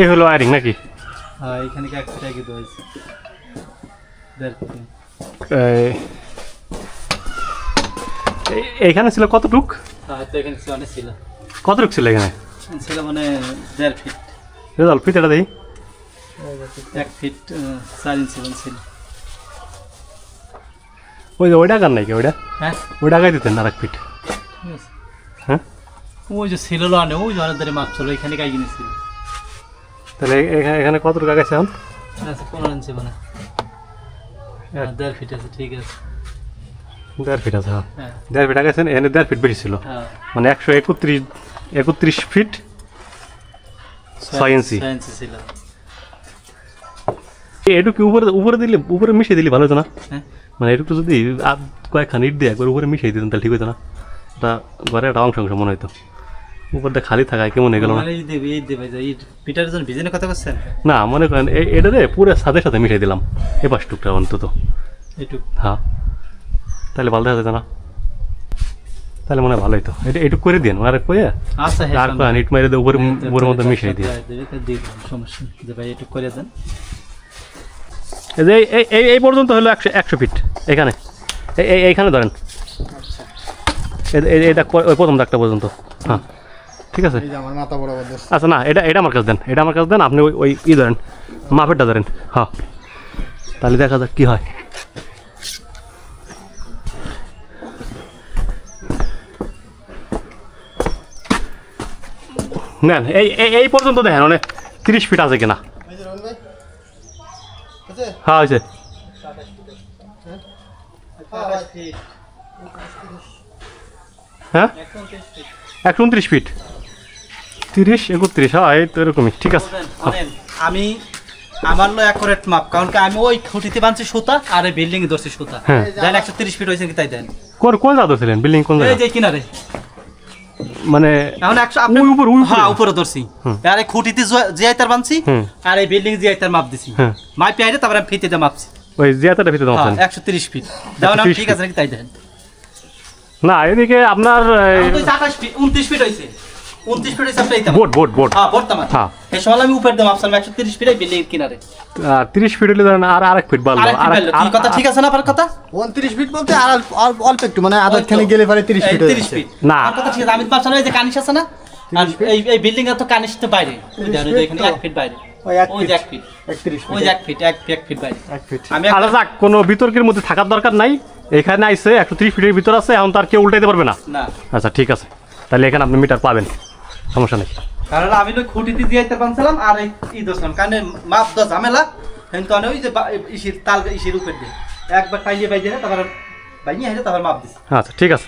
এই হলো ওয়্যারিং নাকি? হ্যাঁ এখানে কি এক ফিট আগে দইছে 1.5 ফিট। এইখানে ছিল কতটুক? হ্যাঁ তো এখানে ছিল অনেক ছিল। কতটুক ছিল এখানে? ছিল মানে 1.5 ফিট। রেজাল্ট ফিট এটা দেই 1 ফিট 4 ইঞ্চি ছিল। ওই যে ওইটা গান নাকি ওইটা? হ্যাঁ ওইটা গাই দিতেন আর 1 ফিট। হ্যাঁ ওই যে ছিল না ওই যে ধরে মাপ ছিল এখানে গাই কিনেছিল। তাহলে এখানে কতটুকু গাইছে এখন? আচ্ছা 15 ইঞ্চি মানে 1.5 ফিট আছে ঠিক আছে। 1.5 ফিট আছে। হ্যাঁ হ্যাঁ 1.5 ফিট আগাইছেন এখানে 1.5 ফিট বেশি ছিল। হ্যাঁ মানে 131 ফিট 6 ইঞ্চি। 6 ইঞ্চি ছিল। এটুকু উপরে দিলে উপরে মিশিয়ে দিলে ভালো হতো না? হ্যাঁ মানে এটুকু যদি কয়েকখান ইট দিয়ে একবার উপরে মিশিয়ে দিতেন তাহলে ঠিক হতো না? এটা ঘরে একটা অংশ মনে হইতো। উপরটা খালি থাকায় কেমন হয়ে গেল না? পিটার জন ভিজেনের কথা বলছেন না মনে করেন এটা রে পুরো সাথে সাথে মিশিয়ে দিলাম এই পাঁচটুকটা অন্তত। এইটুক হ্যাঁ তাহলে ভালো দেখা যেত না? তাহলে মনে হয় ভালো হইতো। এইটুকু করে দিন আর কয়ে আচ্ছা আর ইট মেরে দিয়ে উপরের মধ্যে মিশিয়ে দিয়ে সমস্যা যে ভাই একটু করে দেন। এই পর্যন্ত হলো 100 ফিট। এখানে এইখানে ধরেন এটা ওই প্রথম দাগটা পর্যন্ত। হ্যাঁ ঠিক আছে। আচ্ছা না এটা আমার কাছে দেন, এটা আমার কাছে দেন। আপনি ওই ধরেন মাপেরটা ধরেন। হ্যাঁ তাহলে দেখা যাক কি হয়। নেন এই পর্যন্ত দেখেন মানে 30 ফিট আছে কিনা। হ্যাঁ হয়েছে। হ্যাঁ 129 ফিট 30 31। হ্যাঁ এই তো এরকমই ঠিক আছে। আমি আমার লো অ্যাকুরেট মাপ কারণ কি আমি ওই খুঁটিতে বানছি সুতা আর এই বিল্ডিং এ ধরছি সুতা। দেন 130 ফিট হইছে কি তাই দেন। কোন জায়গা ধরছিলেন বিল্ডিং কোন জায়গা? এই যে কিনারে মানে এখন 100 আপনি উপরে হ্যাঁ উপরে ধরছি আর এই খুঁটিতে জিআইতার বানছি আর এই বিল্ডিং জিআইতার মাপ দিছি। মাপি আইরে তারপর আমি ফিতে মাপছি ওই জিআইতারটা ফিতে মাপছেন 130 ফিট। দাও না ঠিক আছে নাকি তাই দেন। না এদিকে আপনার 28 ফিট 29 ফিট হইছে 29 ফিট হইছে আপনি এইটা বোর্ড হ্যাঁ বোর্ড তামা। হ্যাঁ এই সময় আমি উপরে দাম আপসাল 130 ফিট এই বিল্ডিং এর কিনারে 30 ফিট হলে ধরেন আর 1 ফিট বাড়লো। আর কথা ঠিক আছে না আপনার কথা? 29 ফিট বলতে আর অল্প একটু মানে আধাখানে গেলে পরে 30 ফিট 30 ফিট না আর কথা ঠিক আছে। আমি বাপসাল এই যে কানিশ আছে না আর এই বিল্ডিং এর তো কানিশ তো বাইরে জানো যে এখানে 1 ফিট বাইরে ওই 1 ফিট 31 ফিট ওই 1 ফিট 1 ফিট বাইরে 1 ফিট। আমি আলাদা যাক কোনো বিতর্কের মধ্যে থাকার দরকার নাই। এখানে আইছে 130 ফিটের ভিতর আছে এখন তার কেউ উল্টাইতে পারবে না। না আচ্ছা ঠিক আছে তাহলে এখানে আপনি মিটার পাবেন সমস্যা নেই। কারণ আমি ওই খুঁটিতে দিয়াইতে বানছিলাম আর এই দছলাম কারণ মাপ দছ ঝামেলা কিন্তু আমি ওই যে ইসির তাল ইসির উপর দিয়ে একবার পাইয়ে বাইজে না তারপর বাইয়ে হেলে তারপর মাপ দিছি। আচ্ছা ঠিক আছে।